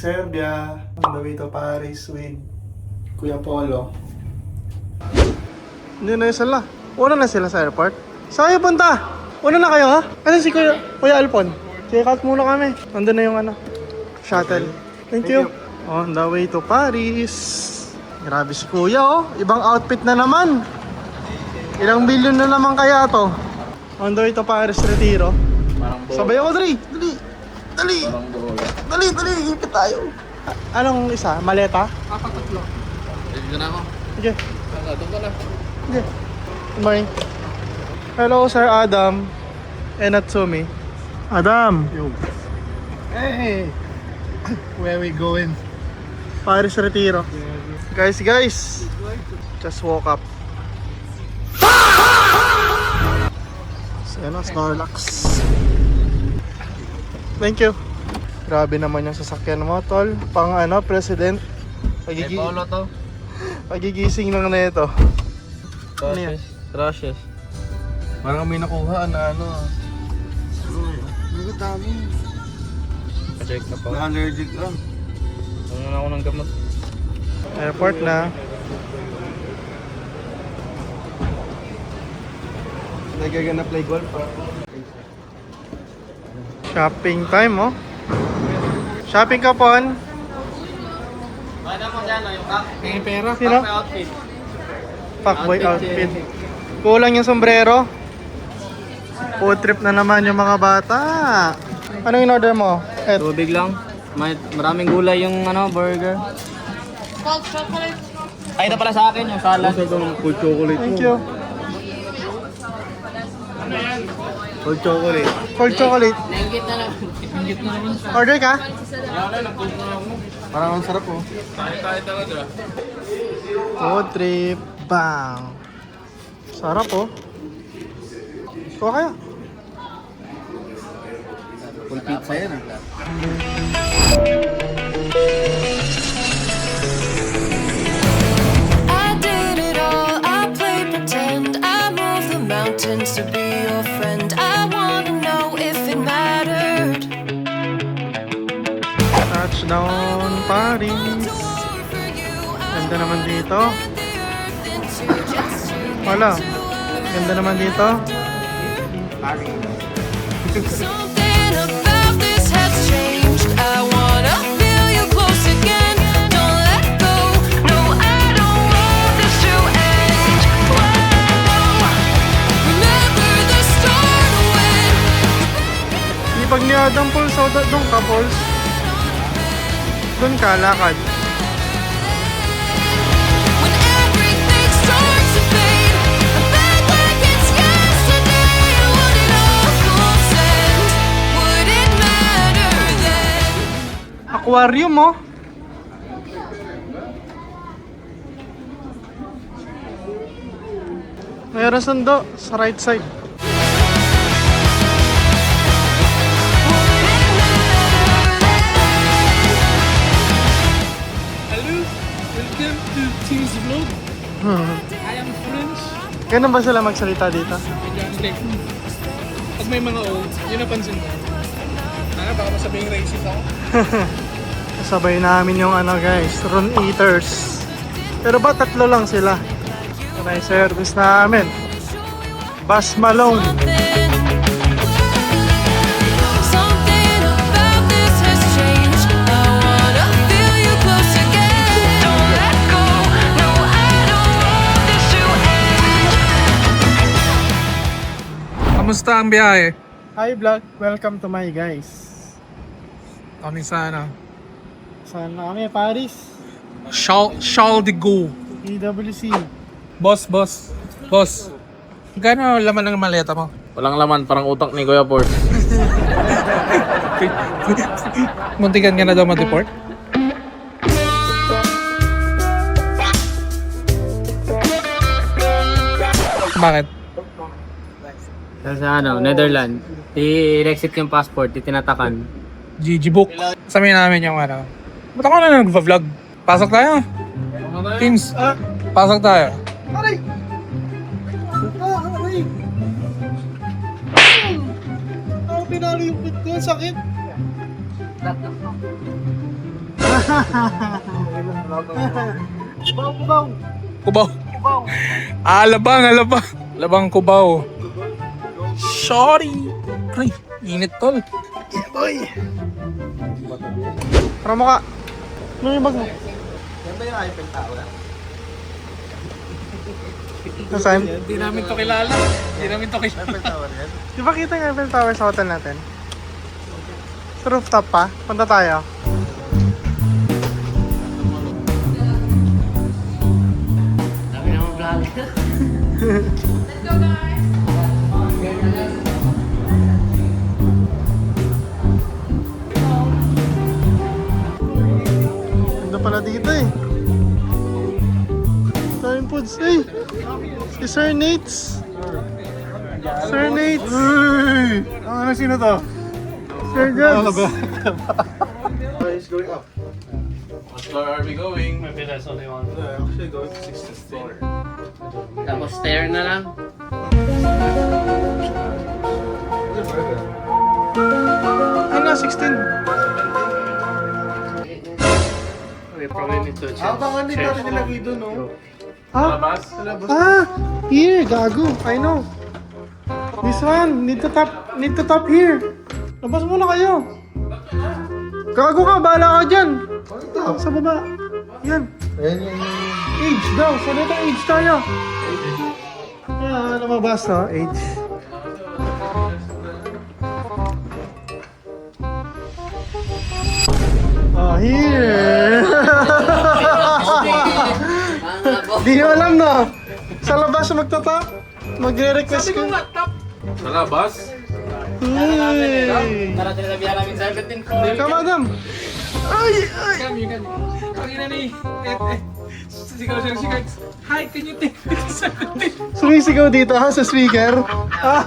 Serbia. On the way to Paris with Kuya Polo. Hindi na sila. Una na sila sa airport. Saan kayo punta? Una na kayo ha? Kasi si Kuya Alpon. Check out muna kami. Nandun na yung shuttle. Thank you. On the way to Paris. Grabe si Kuya oh. Ibang outfit na naman. Ilang billion na naman kaya to. On the way to Paris, Retiro. Sabay ako, Dali! Dali! Dali! Hipit tayo. Anong isa? Maleta? Tatlo. Ready na ako. Sige. Doon ka na. Sige. Good morning. Hello, Sir Adam. And Natsumi. Adam! Yo. Hey! Where we going? Paris, Retiro. Guys. Just woke up. Snorlax. Thank you. Grabe naman yung sasakyan mo, tol. Pang president. Polo to. Pagigising lang na ito. Ano yan? Trashes. Parang may nakuha na Ang dami. Pa-check na pa. allergic lang. Ano na ako ng gamot. Airport na. Nagagana play golf pa. Shopping time oh. Shopping ka pon. Ano mo dyan, yung pack? May pera. Sino? outfit. Fuckboy outfit. Kulang yung sombrero. Food trip na naman yung mga bata. Anong in-order mo? Tubig lang. Maraming gulay yung burger. Cold chocolate. Ay, ito pala sa akin, yung salad. Cold chocolate. Thank you. Cold chocolate. Cold chocolate. Nanggit na lang. Order ka? Parang ang sarap oh. Tayo talaga. Food trip. Bang. Sarap oh. Kuha kayo. Full pizza yan ah. I did it all, I played pretend. I moved the mountains to be your friend. I wanna know if it mattered. Touchdown Paris. Ganda naman dito. Wala. Ganda naman dito. Something about this has changed. I wanna feel you close again. Don't let go. No, I don't want this to end. Whoa. Remember the start when Ipag ni Adam Paul, so doon ka, Paul. Doon ka, lakad. everything starts to fade. Back like it's yesterday. Would it all consent? Would it matter then? Aquarium mo. Mayroon sundo sa right side. Hello, welcome to Teams Vlog. I am French. Ganun ba sila magsalita dito? Like, pag may mga O, yun napansin ko. Baka masabing racist ako. Kasabay namin yung guys, Rune Eaters. Pero ba tatlo lang sila? Ito yung service namin. Bas Malone. Something about this has changed. I wanna feel you close again. Don't let go. No, I don't want this to end. Kamusta ang biyahe? Hi vlog, welcome to my guys. Kami sa Saan na kami? Paris. Charles de Gaulle. PWC. Boss. Gano'n laman ng maleta mo? Walang laman, parang utak ni Kuya Port. Muntikan ka na daw ma-deport? Bakit? Sa Netherlands. I-exit yung passport, itinatakan. GG book. Sabihin namin yung Ba't ako na nag-vlog? Pasok tayo. Teams. Pasok tayo. Aray! Aray! Pinalo yung pit ko, sakit. Cubao. Alabang. Labang Cubao. Sorry. Ay, init tol. Boy! Para mo ka. Ano yung bag mo? Nasaan? Hindi namin to kilala. Di ba kita yung Eiffel Tower sa hotel natin? Sa rooftop pa? Punta tayo. Sabi naman vlogger. Ganda pala dito eh. Time foods eh. Si Sir Nates. Sir Nates. Ano sino to? Sir Jobs. It's going up. What floor are we going? Actually going to 16th floor. Tapos stair na lang. Ano, 16? We probably need to check. Baka hindi natin nilagay doon, no? Labas? Ah! Here, gago. I know. This one, need to tap here. Labas muna kayo. Gago ka, bahala ka dyan. Sa baba. Yan. Age daw. So, dito age tayo. Ah, lumabas no? Age. Oh, here. Di nyo alam no? Sa labas magtatap. Magre-request ka. Sa labas? Hey. Tara, tinabihan namin 17 floor. Ka, madam. Ay, ay. Kanina ni sigaw siya si Cards. Hi, can you take me to 17? Sumisigaw dito ha sa speaker. Ah.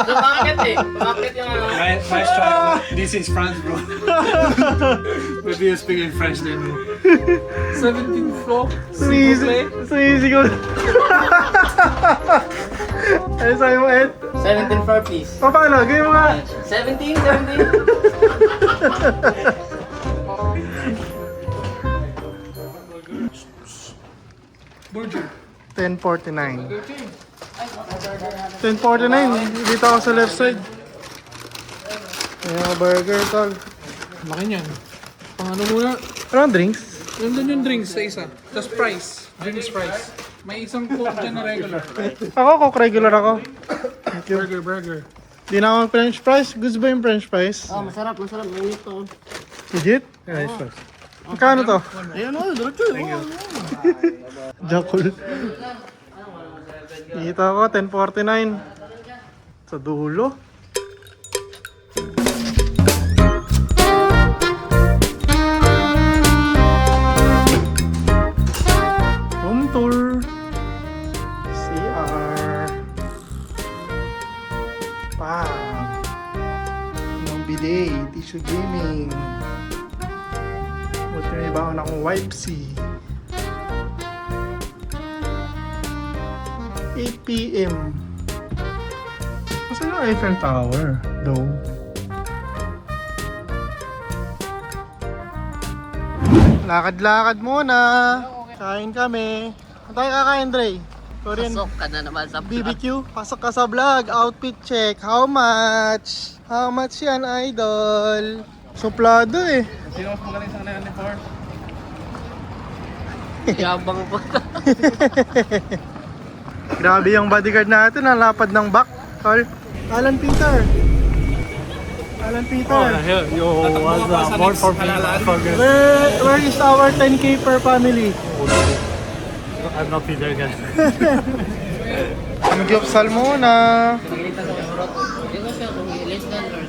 Bakit eh? Bakit yung ano? Nice try. This is France, bro. Maybe you speak in French then. 17th floor. Sumisigaw. Ano sabi mo, Ed? 17 floor, please. O, paano? Gawin mo nga. 17. 10:49. 10:49. Dito ako sa left side. Ayan mga burger, tol. Laki niyan. Pang ano muna? Anong drinks? Nandun yung drinks sa isa. Tapos price. Drinks price. May isang coke dyan na regular. Ako, coke regular ako. Thank you. Burger. Di na ako mag-french fries. Goods ba yung french fries? Oh, masarap. Mainit to. Legit? Nice fries. Magkano to? Ayan o, diretso yun. Jakul. Dito ako, 10:49. Sa dulo. Room tour. CR. Ng bidet, tissue gaming. Buti may baon akong wipesy. 8 p.m. Masa yung Eiffel Tower, though? Lakad-lakad muna. Kain kami. Ano tayo kakain, Dre? Korean Pasok ka na naman sa BBQ. Pasok ka sa vlog. Outfit check. How much? How much yan, idol? Suplado eh. Sino mas magaling sa kanayan ni Ford? Yabang po. Grabe yung bodyguard natin. Ang lapad ng back. Tol. Alan Peter. Yo, what's up? More for me. Where is our 10K per family? I'm not Peter guys. Magyopsal muna. Hindi ko siya kung less than or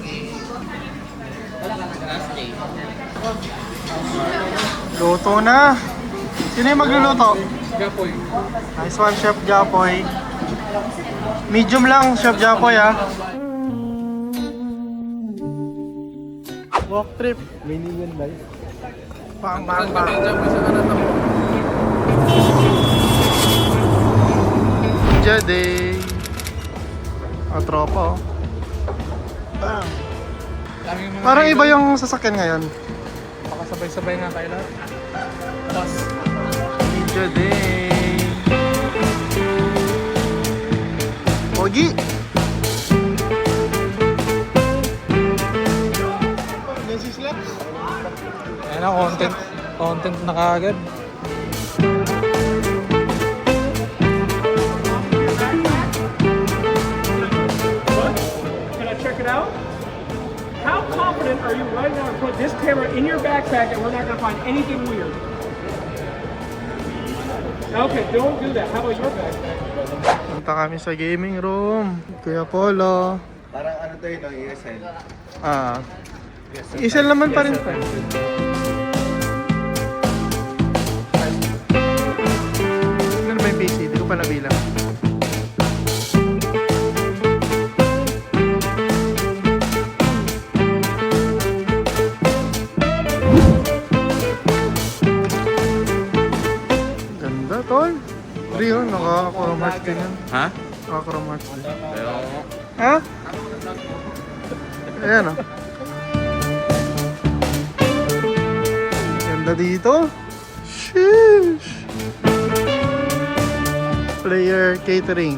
wala ka last day. Luto na. Sino yung magluluto? Gapoy. Nice one, Chef Japoy. Medium lang, Chef Japoy ha. Walk trip. Minion life. Bang, bang, bang. Ninja day. Tropa oh. Bang. Parang iba yung sasakyan ngayon. Sabay-sabay nga tayo lahat. Boss. Video day. Pogi! Yan si Slack. Ayan na, content. Content na kaagad. Can I check it out? How confident are you right now to put this camera in your backpack and we're not going to find anything weird? Okay, don't do that. How about your backpack? Punta kami sa gaming room. Kuya Polo. Parang ano to yun, no? ESL. Ah. Isa naman pa rin pa. Ano ba yung PC? Hindi ko pa nabilang. Ganda, tol. Rio, naka-chromarts din yan. Ha? Naka-chromarts din. Pero, Ha? Ayan o. Ganda dito. Sheesh. Player catering.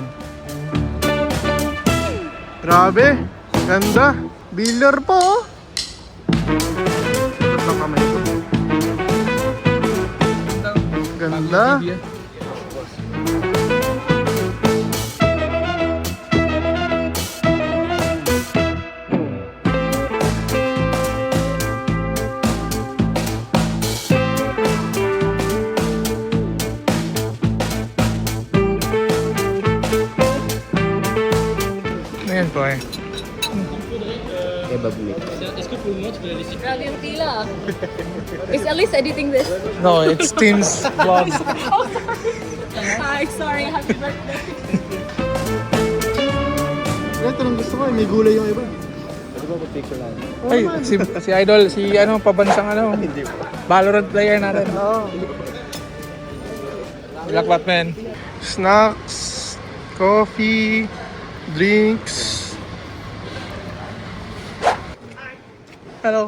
Grabe. Ganda. Billiard pa oh. Ito kamay ko. Ganda. Ayan po eh. Grabe yung tila. Is Elise editing this? No, it's Tim's vlog. Hi, sorry. Happy birthday. Ito lang gusto ko. May gulay yung iba. Ay, si Idol, si ano, pabansang ano. Valorant player natin. Oo. Black Batman. Snacks, coffee, drinks. Hello.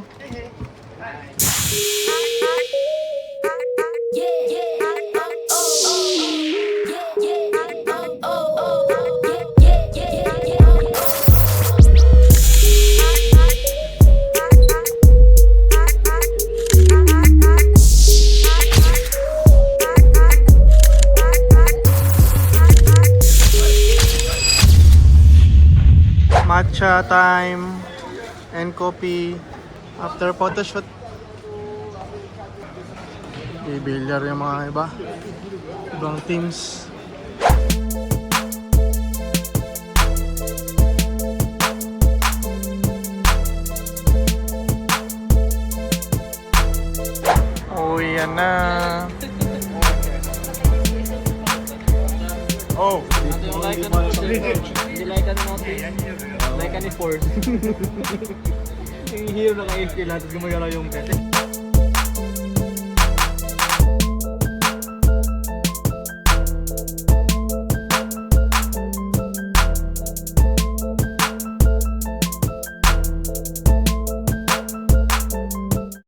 Matcha time and coffee after photoshoot. Bibilyar yung mga iba. Ibang teams. Oh, yan na. Oh. Hindi like ano natin. Like ano force. Yung hero na ka-AFK lahat, gumagalaw yung pet.